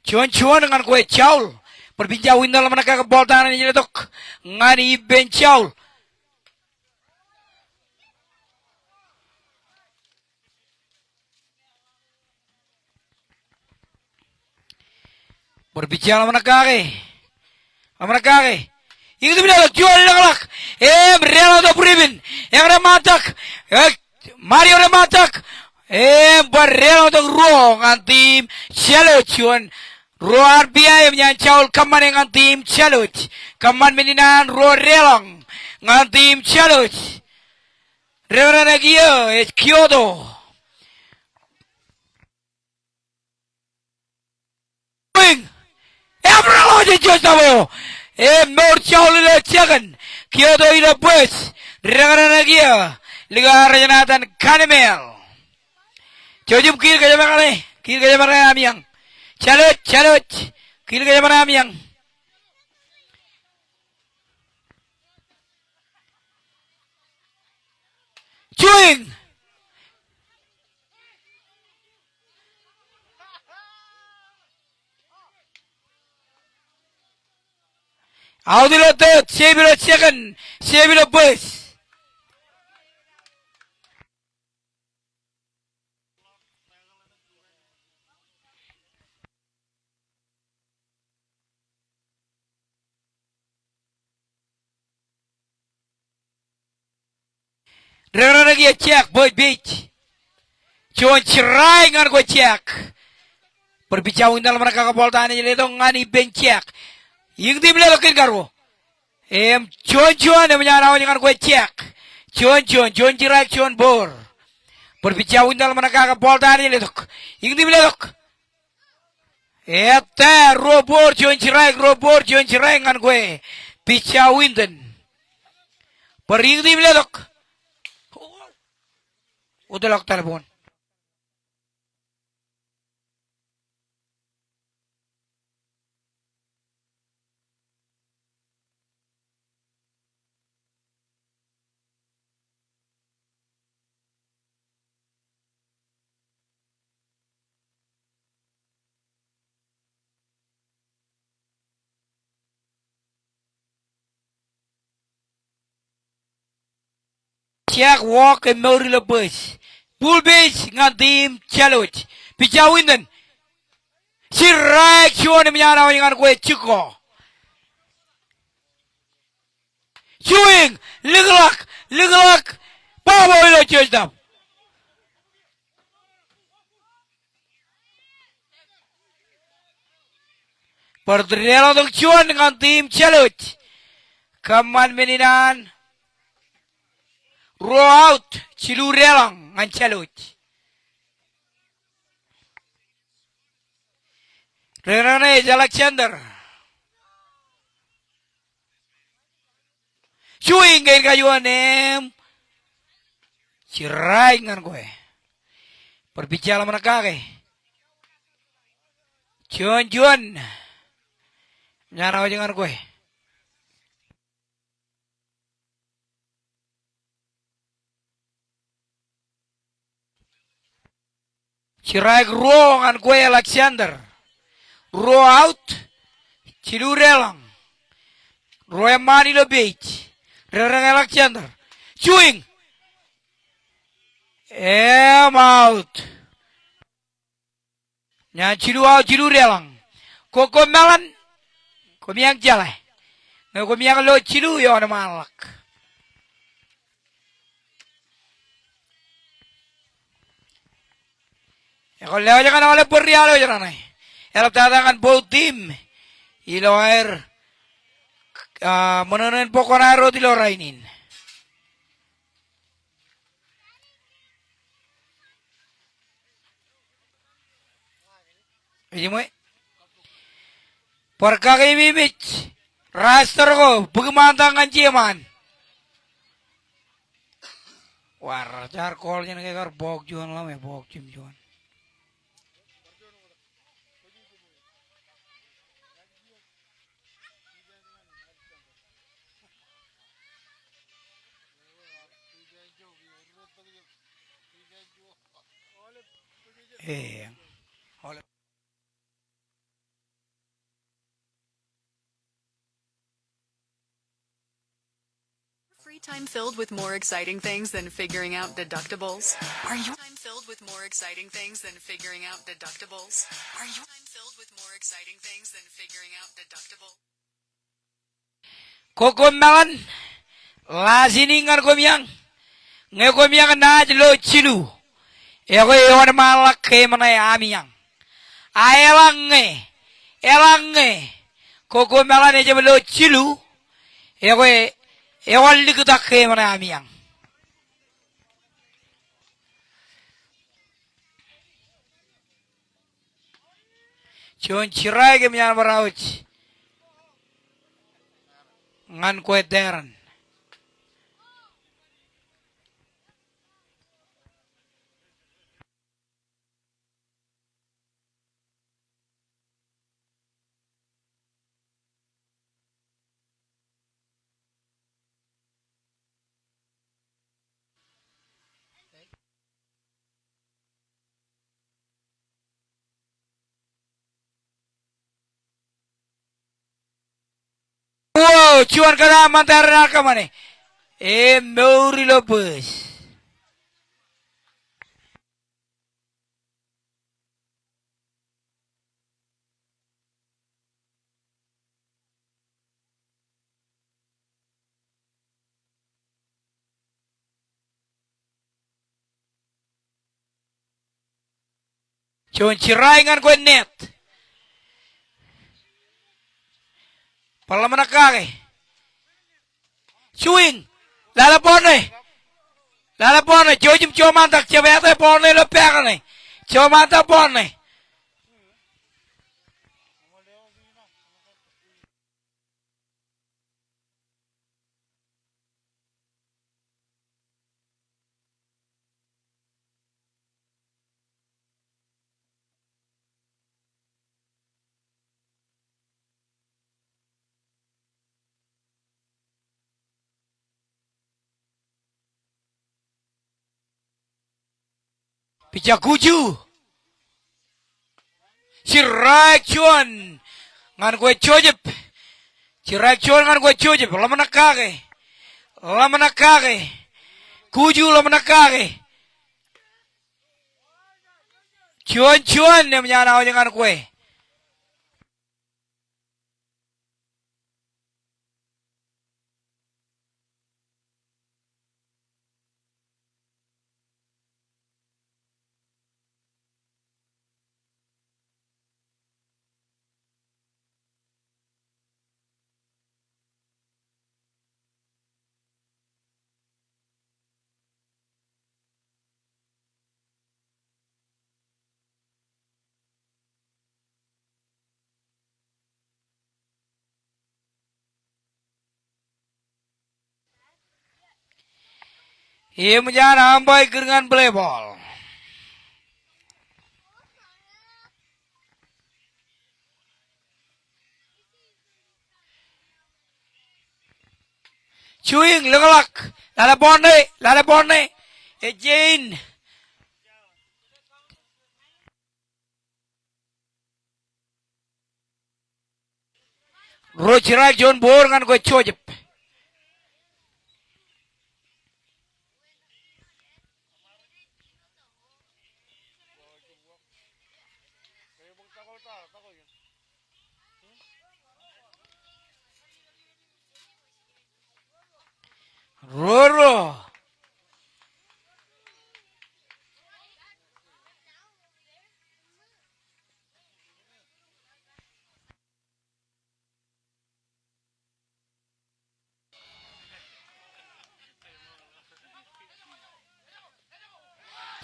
Cuan-cuan dengan kue caul. Perbinjauin dalam mereka ke bol tangan ini letok. Ngani ben caul. Berbicara mereka ke. Mereka ke. Itu bila jual lak. Real atau Pribin. Yang rematak. Mario rematak. Barrel atau Ro ngantim. Shallow cuan. Ro RBI menyancaul kaman dengan tim challenge. Kaman meninan Ro relang dengan tim challenge. Revera Nagia es Kyoto. Wing. Everlo je Josavo. Mor chaul le chagan. Kyoto ila bus. Revera Nagia. Liga Rajanatan Kanemel. Jojum kir ke jaman kali. Kir ke jaman kali yang. Challenge. Kira kaya marami yang. Chewing. Audilo third, Sebilo second, Sebilo bus. Rara lagi cek boy beach. Cuman cerai ngan gue cek. Berbicara dalam mereka kapal tanah jadi itu ngani bencek. Yang di belah lokin karo. Cuan yang menyarawan dengan gue cek. Cuan cerai cuan bor. Berbicara dalam mereka kapal tanah jadi itu. Yang di belah lok. Robor cuan cerai ngan gue. Bicara dan. Yang di belah lok. Udah lock telepon. Cek walk and Mori Lebus. Bull Beach ngantim challenge. Bijawin dan. Si Raik cuan menyarawan dengan gue cuko. Chewing. Ligelak. Bawa ilo cuy. Perdrelo untuk cuan dengan tim Challenge. Kaman meninan. Row out. Cilurelang dengan Challenge. Renane Alexander. Swing kain kayuan em. Cirai dengan gue. Berbicara mana kage. Juan. Nyana dengan gue. Cirai row dengan gue Alexander. Row out. Cilurelang. Row mani lo beach. Renane Alexander. Swing. Out. Nyan cilurelang. Koko melan. Komiang jale. Komiang lo cilu yo na malak. Kalau lewat jangan oleh perialo jangan ay. Elok tatakan both team. Ilo air menurun pokonaro di lorainin. Ini mo. Perkara bibit. Raster ko pagmantangan ciaman. War jar call jan kayak bok juan lah me bok cim juan. Free time filled with more exciting things than figuring out deductibles? Are you time filled with more exciting things than figuring out deductibles? Are you time filled with more exciting things than figuring out deductibles? Kokomalan lasiningan komiang. Nge komiang na lo cilu. Eko yon malak ke mana amiang. Elange. Kokomalan aja lo cilu. Eko Ewal dikutak ke mana amiang. Cuman cirai ke mian berawat. Ngan kue teran. Wow, cuan kada mantar ka mane. Meuri Lopez. Cuman cirai ngan kue net. Pala manakake. Swing. Lalapone. Jojim comantak cebete pone lo pegane. Comantak pone. Pijakuju. Cirai cuan. Ngan kue cojep. Cirai cuan ngan kue cojep. Lamanakake. Kuju lamanakake. Cuan yang menyana dengan kue. Ia menjana ambai dengan volleyball. Chewing lengalak. Lala bonne. Jane. Rochirai John Bor ngan ko chojep. Roro.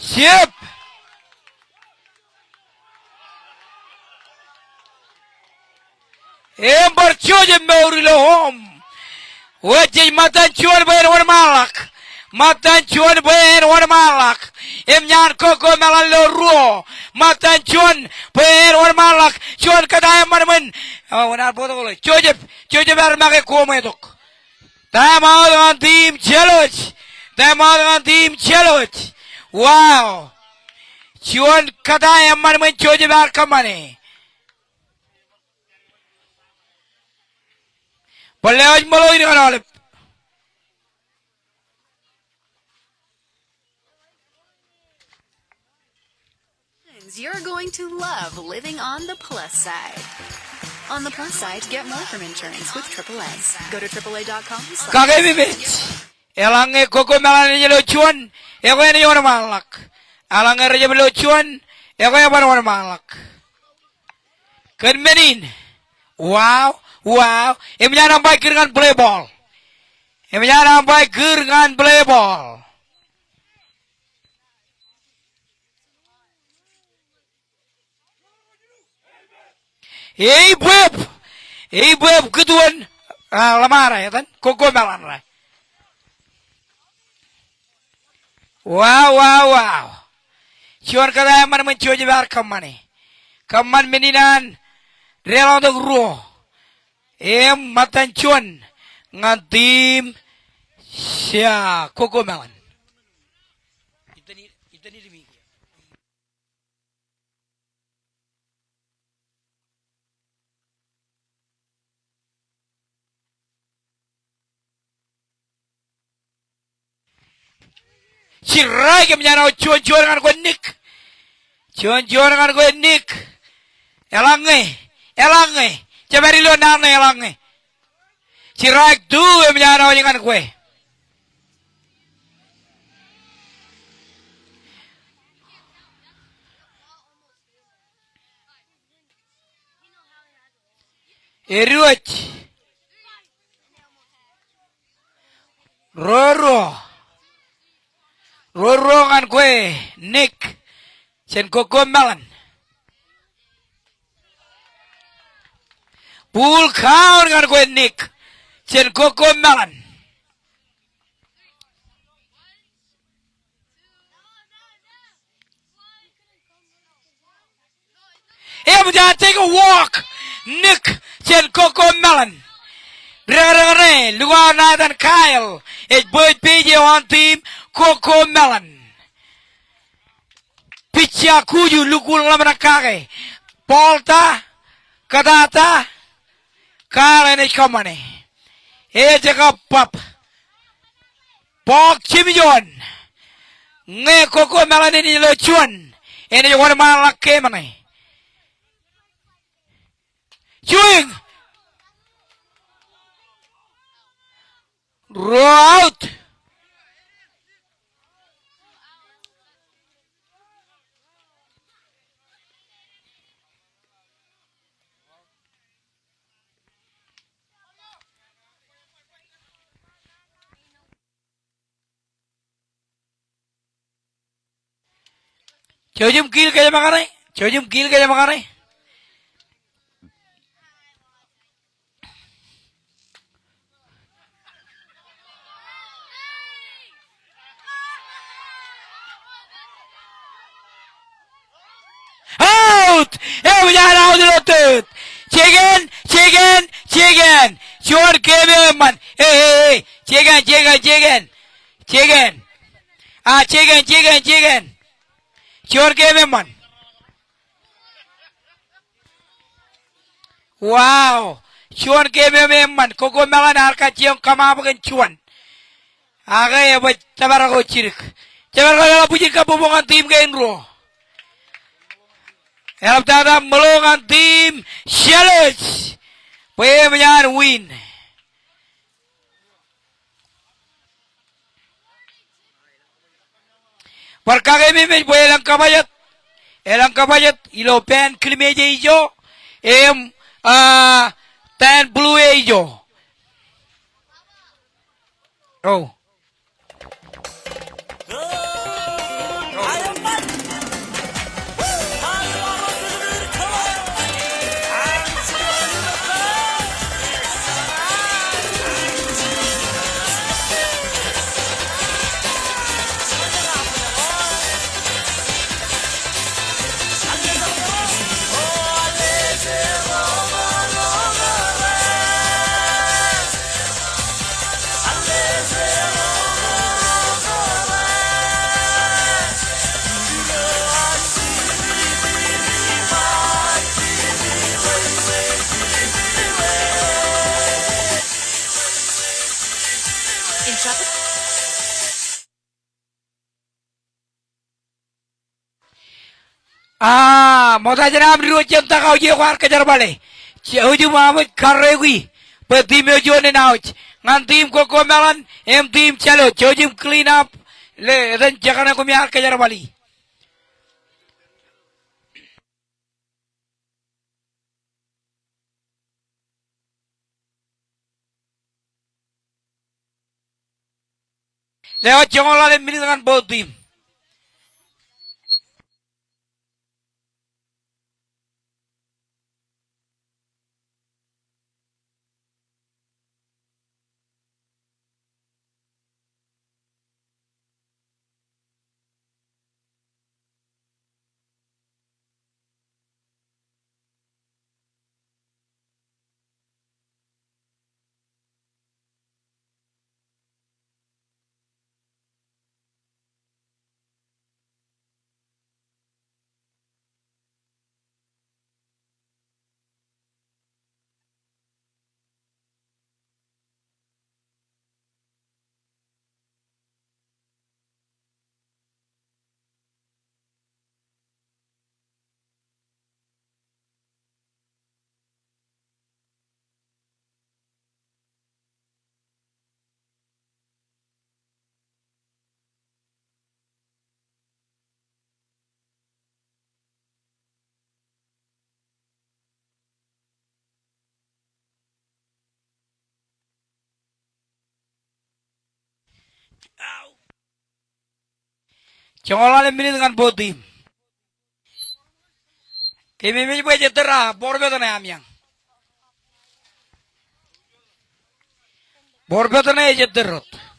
Siap. Ember chojep meuri lo home. Wajib matan cuan bayar war malak. Matan cuan bayar war malak. Emnyan koko melan lo ruo. Matan cuan bayar war malak. Cuan kata emar men. Wanar bodoh kalau. Cojep ber make kome tok. Mau dengan tim challenge. Mau dengan tim challenge. Wow. Cuan kata emar men cojep ber kemana? Boleh aja malu ini kan oleh. You're going to love living on the plus side. On the plus side, get more from insurance with AAA. Go to AAA.com. Kakek bibit. Elange koko melani lucuan. Ego ini orang malak. Elange raja lucuan. Ego yang orang malak. Kenmenin. Wow. Emnya nampai dengan play ball. Emnya nampai dengan play ball. Hey bueb keduan lamara ya kan? Koko melan rai. Wow. Cuan kata emang mencoba bar kemana? Keman meninan rela untuk ruh. Matan cuan ngantim sia koko melan. Itu ni demi. Cirai ke menyana cuan dengan gue Nick. Cuan dengan gue Nick. Elange. Cabari lo nana elange. Cirai tu menyana dengan gue. Eruat. Roro kan gue Nick. Sen koko melan. Pool kaun kan gue Nick. Sen koko melan. Jangan take a walk. Nick. Sen koko melan. Rere, luar dan Kyle. Buat PJ on team koko melan. Picha kuju lukul lamana kage. Polta kadata kare ne kamane. Jaga pap. Pok chimijon. Nge koko melan ini lo cuan. Ini juga malak kemane. Cuing. Rout. Chojum kill kaya makane. out. Yan out. Chicken. Sure came man. Hey. Chicken. Chicken. Sure came man. Wow. Chuan came man. Coco Malan Arca Chion come up and chuan. Aga but Tabarago Chirik. Tabarago Pujika Bubongan team game row. Help that Malongan team challenge. Payman win. Perkagame Elang Kabayat, Ilopen, Klimejo, Tan Blue Ajo. Oh. Motajana Amru Chenta Kauji War Kajarabale. Uju Mohammed Karewi, but team Jonin out. Nan team Coco Melon, team Chalo, Chojim clean up, then Jakana Kumia Kajarabali. They are Chola and Miligan both team. Chola and Miligan both team. Kimi Jetera, Borbetana Amiang. Borbetana Jeterot.